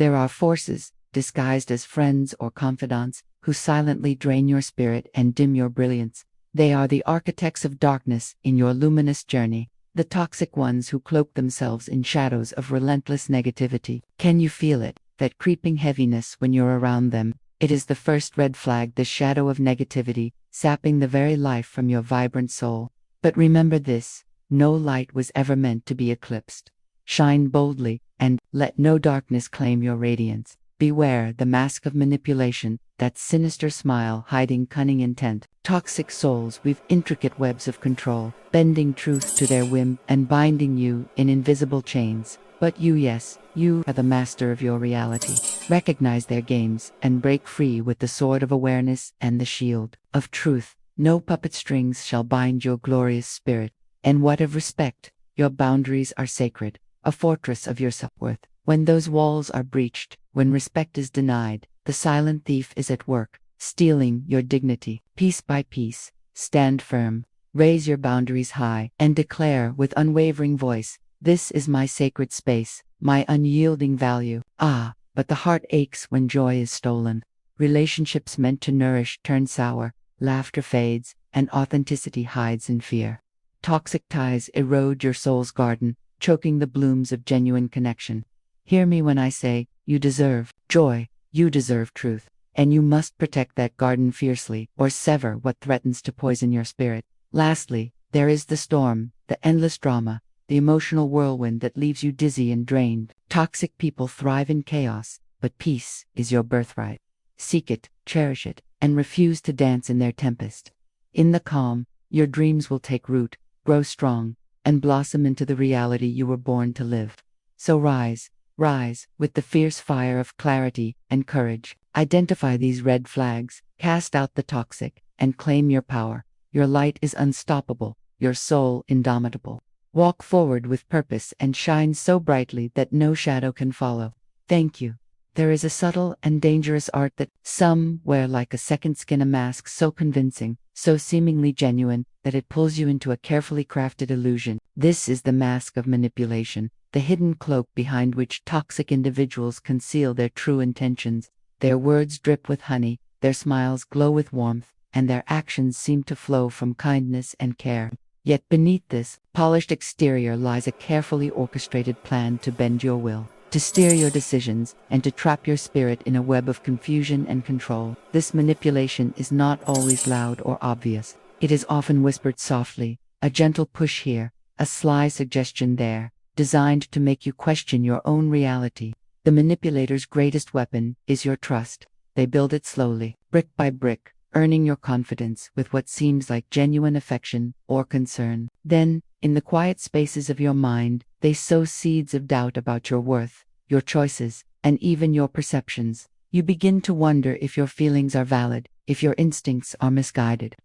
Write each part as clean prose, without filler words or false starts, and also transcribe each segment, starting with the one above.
There are forces, disguised as friends or confidants, who silently drain your spirit and dim your brilliance. They are the architects of darkness in your luminous journey, the toxic ones who cloak themselves in shadows of relentless negativity. Can you feel it, that creeping heaviness when you're around them? It is the first red flag, the shadow of negativity, sapping the very life from your vibrant soul. But remember this, no light was ever meant to be eclipsed. Shine boldly, and let no darkness claim your radiance. Beware the mask of manipulation, that sinister smile hiding cunning intent. Toxic souls weave intricate webs of control, bending truth to their whim and binding you in invisible chains. But you, yes, you are the master of your reality. Recognize their games and break free with the sword of awareness and the shield of truth. No puppet strings shall bind your glorious spirit. And what of respect? Your boundaries are sacred, a fortress of your self-worth. When those walls are breached, when respect is denied, the silent thief is at work, stealing your dignity. Piece by piece, stand firm, raise your boundaries high, and declare with unwavering voice, "This is my sacred space, my unyielding value." Ah, but the heart aches when joy is stolen. Relationships meant to nourish turn sour, laughter fades, and authenticity hides in fear. Toxic ties erode your soul's garden, choking the blooms of genuine connection. Hear me when I say, you deserve joy, you deserve truth, and you must protect that garden fiercely, or sever what threatens to poison your spirit. Lastly, there is the storm, the endless drama, the emotional whirlwind that leaves you dizzy and drained. Toxic people thrive in chaos, but peace is your birthright. Seek it, cherish it, and refuse to dance in their tempest. In the calm, your dreams will take root, grow strong, and blossom into the reality you were born to live. So rise, rise, with the fierce fire of clarity and courage. Identify these red flags, cast out the toxic, and claim your power. Your light is unstoppable, your soul indomitable. Walk forward with purpose and shine so brightly that no shadow can follow. Thank you. There is a subtle and dangerous art that some wear like a second skin, a mask so convincing, so seemingly genuine, that it pulls you into a carefully crafted illusion. This is the mask of manipulation, the hidden cloak behind which toxic individuals conceal their true intentions. Their words drip with honey, their smiles glow with warmth, and their actions seem to flow from kindness and care. Yet beneath this polished exterior lies a carefully orchestrated plan to bend your will, to steer your decisions, and to trap your spirit in a web of confusion and control. This manipulation is not always loud or obvious. It is often whispered softly, a gentle push here, a sly suggestion there, designed to make you question your own reality. The manipulator's greatest weapon is your trust. They build it slowly, brick by brick, earning your confidence with what seems like genuine affection or concern. Then, in the quiet spaces of your mind, they sow seeds of doubt about your worth, your choices, and even your perceptions. You begin to wonder if your feelings are valid, if your instincts are misguided.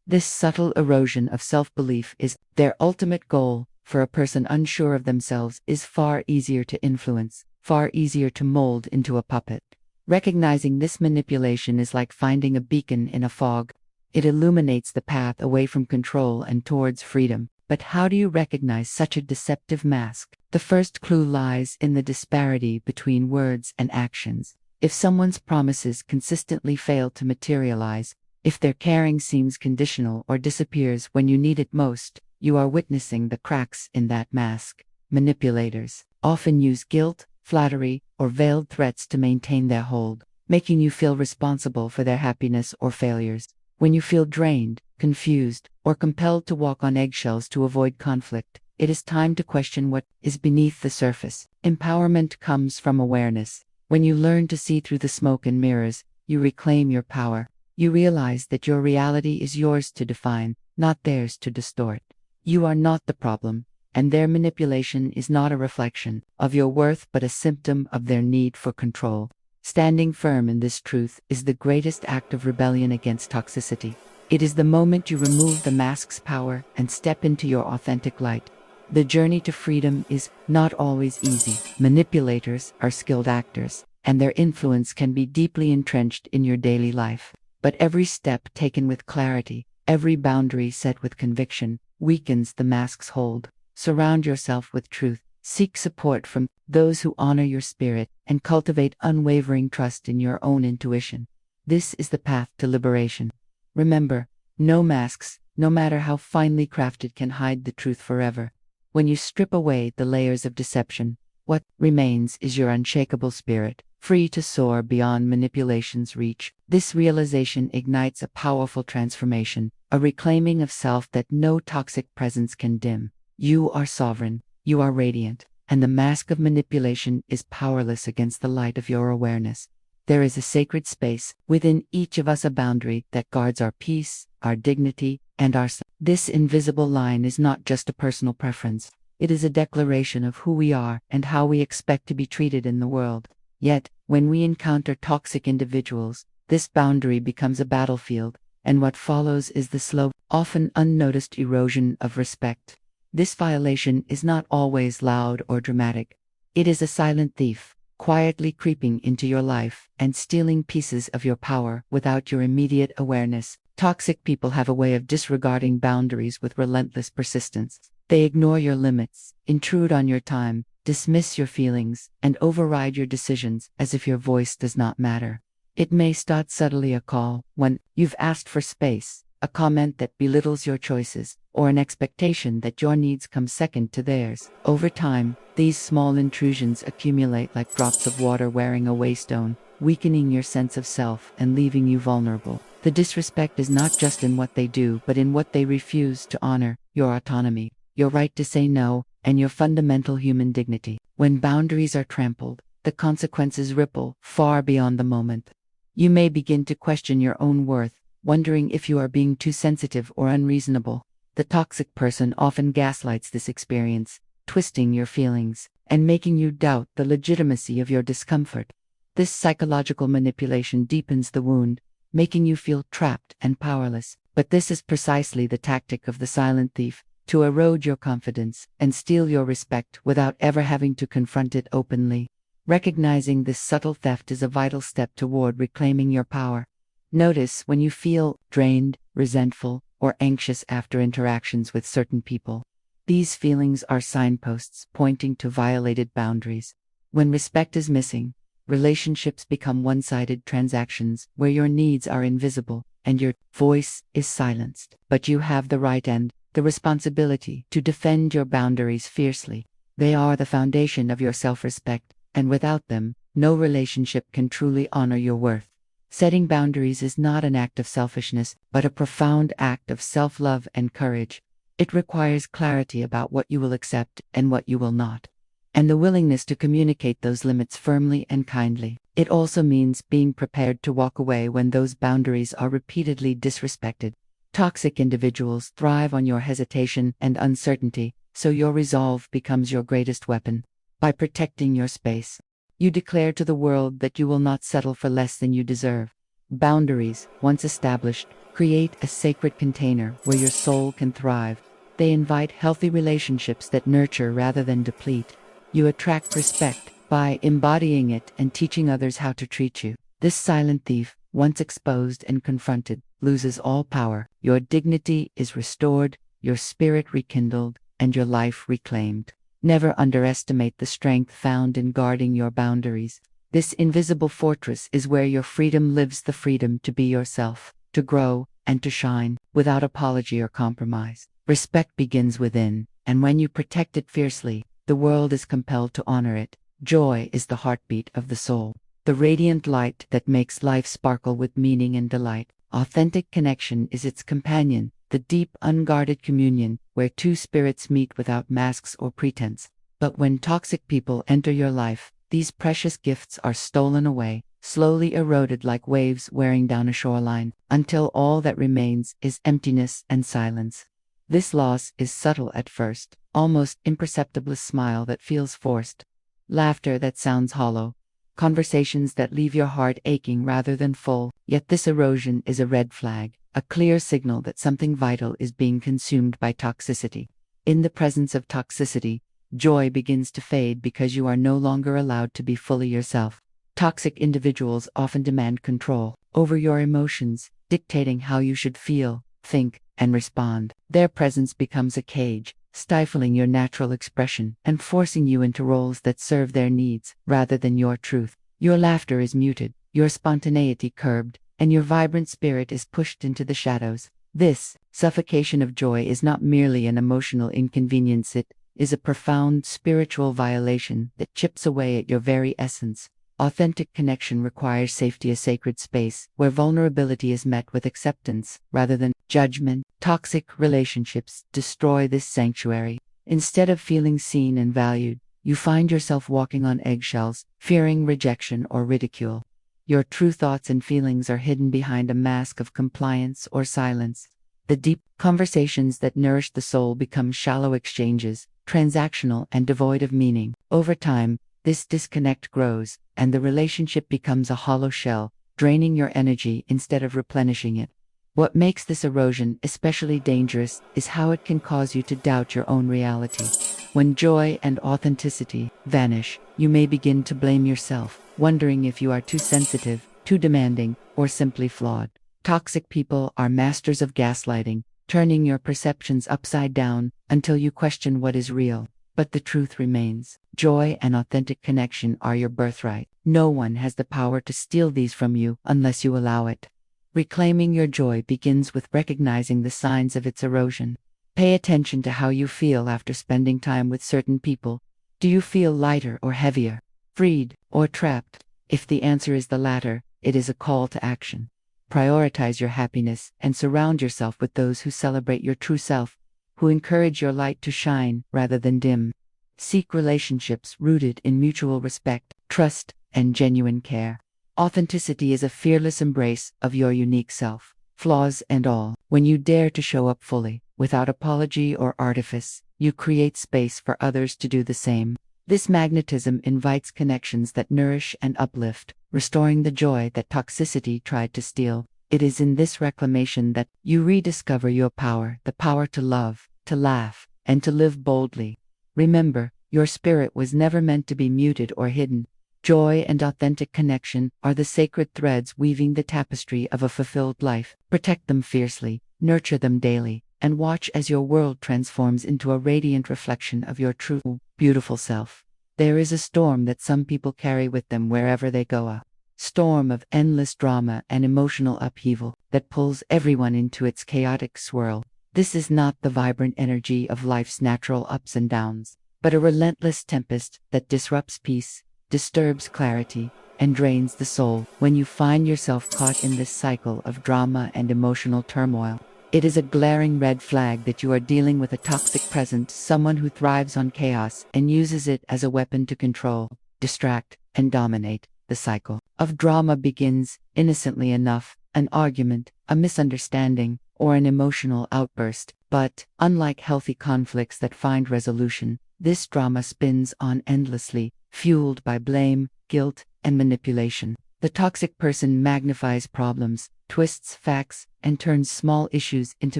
This subtle erosion of self-belief is their ultimate goal. For a person unsure of themselves is far easier to influence, far easier to mold into a puppet. Recognizing this manipulation is like finding a beacon in a fog. It illuminates the path away from control and towards freedom. But how do you recognize such a deceptive mask? The first clue lies in the disparity between words and actions. If someone's promises consistently fail to materialize, if their caring seems conditional or disappears when you need it most, you are witnessing the cracks in that mask. Manipulators often use guilt, flattery, or veiled threats to maintain their hold, making you feel responsible for their happiness or failures. When you feel drained, confused, or compelled to walk on eggshells to avoid conflict, it is time to question what is beneath the surface. Empowerment comes from awareness. When you learn to see through the smoke and mirrors, you reclaim your power. You realize that your reality is yours to define, not theirs to distort. You are not the problem, and their manipulation is not a reflection of your worth but a symptom of their need for control. Standing firm in this truth is the greatest act of rebellion against toxicity. It is the moment you remove the mask's power and step into your authentic light. The journey to freedom is not always easy. Manipulators are skilled actors, and their influence can be deeply entrenched in your daily life. But every step taken with clarity, every boundary set with conviction, weakens the mask's hold. Surround yourself with truth. Seek support from those who honor your spirit and cultivate unwavering trust in your own intuition. This is the path to liberation. Remember, no masks, no matter how finely crafted, can hide the truth forever. When you strip away the layers of deception, what remains is your unshakable spirit, free to soar beyond manipulation's reach. This realization ignites a powerful transformation, a reclaiming of self that no toxic presence can dim. You are sovereign, you are radiant, and the mask of manipulation is powerless against the light of your awareness. There is a sacred space within each of us, a boundary that guards our peace, our dignity, and our self. This invisible line is not just a personal preference. It is a declaration of who we are and how we expect to be treated in the world. Yet, when we encounter toxic individuals, this boundary becomes a battlefield, and what follows is the slow, often unnoticed erosion of respect. This violation is not always loud or dramatic. It is a silent thief, quietly creeping into your life and stealing pieces of your power without your immediate awareness. Toxic people have a way of disregarding boundaries with relentless persistence. They ignore your limits, intrude on your time, dismiss your feelings, and override your decisions as if your voice does not matter. It may start subtly: a call when you've asked for space, a comment that belittles your choices, or an expectation that your needs come second to theirs. Over time, these small intrusions accumulate like drops of water wearing away stone, weakening your sense of self and leaving you vulnerable. The disrespect is not just in what they do, but in what they refuse to honor: your autonomy, your right to say no, and your fundamental human dignity. When boundaries are trampled, the consequences ripple far beyond the moment. You may begin to question your own worth, wondering if you are being too sensitive or unreasonable. The toxic person often gaslights this experience, twisting your feelings and making you doubt the legitimacy of your discomfort. This psychological manipulation deepens the wound, making you feel trapped and powerless. But this is precisely the tactic of the silent thief: to erode your confidence and steal your respect without ever having to confront it openly. Recognizing this subtle theft is a vital step toward reclaiming your power. Notice when you feel drained, resentful, or anxious after interactions with certain people. These feelings are signposts pointing to violated boundaries. When respect is missing, relationships become one-sided transactions where your needs are invisible and your voice is silenced. But you have the right and the responsibility to defend your boundaries fiercely. They are the foundation of your self-respect, and without them, no relationship can truly honor your worth. Setting boundaries is not an act of selfishness, but a profound act of self-love and courage. It requires clarity about what you will accept and what you will not, and the willingness to communicate those limits firmly and kindly. It also means being prepared to walk away when those boundaries are repeatedly disrespected. Toxic individuals thrive on your hesitation and uncertainty, so your resolve becomes your greatest weapon. By protecting your space, you declare to the world that you will not settle for less than you deserve. Boundaries, once established, create a sacred container where your soul can thrive. They invite healthy relationships that nurture rather than deplete. You attract respect by embodying it and teaching others how to treat you. This silent thief, once exposed and confronted, loses all power. Your dignity is restored, your spirit rekindled, and your life reclaimed. Never underestimate the strength found in guarding your boundaries. This invisible fortress is where your freedom lives, the freedom to be yourself, to grow, and to shine, without apology or compromise. Respect begins within, and when you protect it fiercely, the world is compelled to honor it. Joy is the heartbeat of the soul, the radiant light that makes life sparkle with meaning and delight. Authentic connection is its companion, the deep, unguarded communion where two spirits meet without masks or pretense. But when toxic people enter your life, these precious gifts are stolen away, slowly eroded like waves wearing down a shoreline, until all that remains is emptiness and silence. This loss is subtle at first, almost imperceptible: a smile that feels forced, laughter that sounds hollow, conversations that leave your heart aching rather than full. Yet this erosion is a red flag, a clear signal that something vital is being consumed by toxicity. In the presence of toxicity, joy begins to fade because you are no longer allowed to be fully yourself. Toxic individuals often demand control over your emotions, dictating how you should feel, think, and respond. Their presence becomes a cage, stifling your natural expression and forcing you into roles that serve their needs rather than your truth. Your laughter is muted, your spontaneity curbed, and your vibrant spirit is pushed into the shadows. This suffocation of joy is not merely an emotional inconvenience, it is a profound spiritual violation that chips away at your very essence. Authentic connection requires safety, a sacred space where vulnerability is met with acceptance rather than judgment. Toxic relationships destroy this sanctuary. Instead of feeling seen and valued, you find yourself walking on eggshells, fearing rejection or ridicule. Your true thoughts and feelings are hidden behind a mask of compliance or silence. The deep conversations that nourish the soul become shallow exchanges, transactional and devoid of meaning. Over time, this disconnect grows, and the relationship becomes a hollow shell, draining your energy instead of replenishing it. What makes this erosion especially dangerous is how it can cause you to doubt your own reality. When joy and authenticity vanish, you may begin to blame yourself, wondering if you are too sensitive, too demanding, or simply flawed. Toxic people are masters of gaslighting, turning your perceptions upside down until you question what is real. But the truth remains. Joy and authentic connection are your birthright. No one has the power to steal these from you unless you allow it. Reclaiming your joy begins with recognizing the signs of its erosion. Pay attention to how you feel after spending time with certain people. Do you feel lighter or heavier, freed or trapped? If the answer is the latter, it is a call to action. Prioritize your happiness and surround yourself with those who celebrate your true self, who encourage your light to shine rather than dim. Seek relationships rooted in mutual respect, trust, and genuine care. Authenticity is a fearless embrace of your unique self, flaws and all. When you dare to show up fully, without apology or artifice, you create space for others to do the same. This magnetism invites connections that nourish and uplift, restoring the joy that toxicity tried to steal. It is in this reclamation that you rediscover your power, the power to love, to laugh, and to live boldly. Remember, your spirit was never meant to be muted or hidden. Joy and authentic connection are the sacred threads weaving the tapestry of a fulfilled life. Protect them fiercely, nurture them daily, and watch as your world transforms into a radiant reflection of your true, beautiful self. There is a storm that some people carry with them wherever they go, a storm of endless drama and emotional upheaval that pulls everyone into its chaotic swirl. This is not the vibrant energy of life's natural ups and downs, but a relentless tempest that disrupts peace, disturbs clarity, and drains the soul. When you find yourself caught in this cycle of drama and emotional turmoil, it is a glaring red flag that you are dealing with a toxic presence, someone who thrives on chaos and uses it as a weapon to control, distract, and dominate. The cycle of drama begins innocently enough, an argument, a misunderstanding, or an emotional outburst. But, unlike healthy conflicts that find resolution, this drama spins on endlessly, fueled by blame, guilt, and manipulation. The toxic person magnifies problems, twists facts, and turns small issues into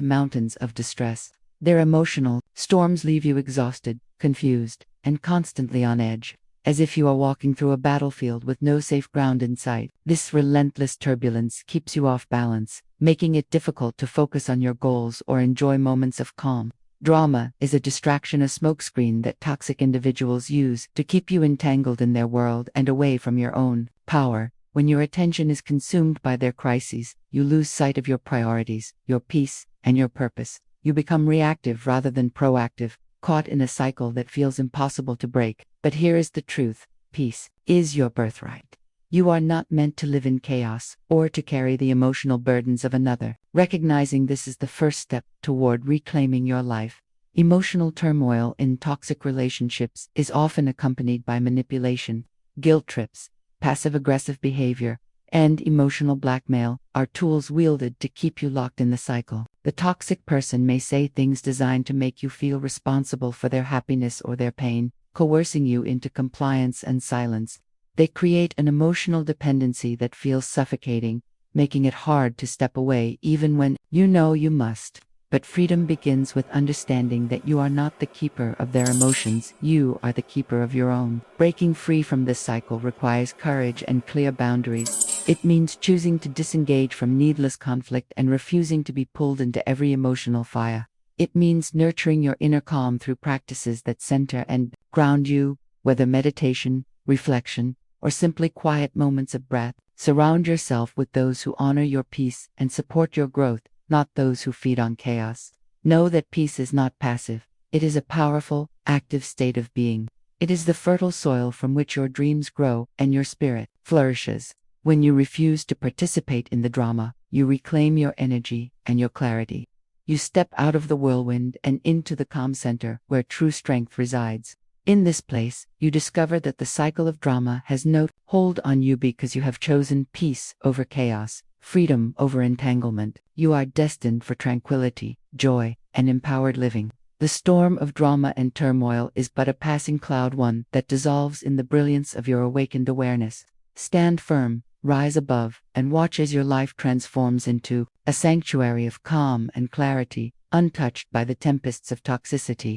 mountains of distress. Their emotional storms leave you exhausted, confused, and constantly on edge, as if you are walking through a battlefield with no safe ground in sight. This relentless turbulence keeps you off balance, making it difficult to focus on your goals or enjoy moments of calm. Drama is a distraction, a smokescreen that toxic individuals use to keep you entangled in their world and away from your own power. When your attention is consumed by their crises, you lose sight of your priorities, your peace, and your purpose. You become reactive rather than proactive, caught in a cycle that feels impossible to break. But here is the truth: peace is your birthright. You are not meant to live in chaos or to carry the emotional burdens of another. Recognizing this is the first step toward reclaiming your life. Emotional turmoil in toxic relationships is often accompanied by manipulation. Guilt trips, passive-aggressive behavior, and emotional blackmail are tools wielded to keep you locked in the cycle. The toxic person may say things designed to make you feel responsible for their happiness or their pain, coercing you into compliance and silence. They create an emotional dependency that feels suffocating, making it hard to step away even when you know you must. But freedom begins with understanding that you are not the keeper of their emotions, you are the keeper of your own. Breaking free from this cycle requires courage and clear boundaries. It means choosing to disengage from needless conflict and refusing to be pulled into every emotional fire. It means nurturing your inner calm through practices that center and ground you, whether meditation, reflection, or simply quiet moments of breath. Surround yourself with those who honor your peace and support your growth, not those who feed on chaos. Know that peace is not passive. It is a powerful, active state of being. It is the fertile soil from which your dreams grow and your spirit flourishes. When you refuse to participate in the drama, you reclaim your energy and your clarity. You step out of the whirlwind and into the calm center where true strength resides. In this place, you discover that the cycle of drama has no hold on you because you have chosen peace over chaos, freedom over entanglement. You are destined for tranquility, joy, and empowered living. The storm of drama and turmoil is but a passing cloud, one that dissolves in the brilliance of your awakened awareness. Stand firm, rise above, and watch as your life transforms into a sanctuary of calm and clarity, untouched by the tempests of toxicity.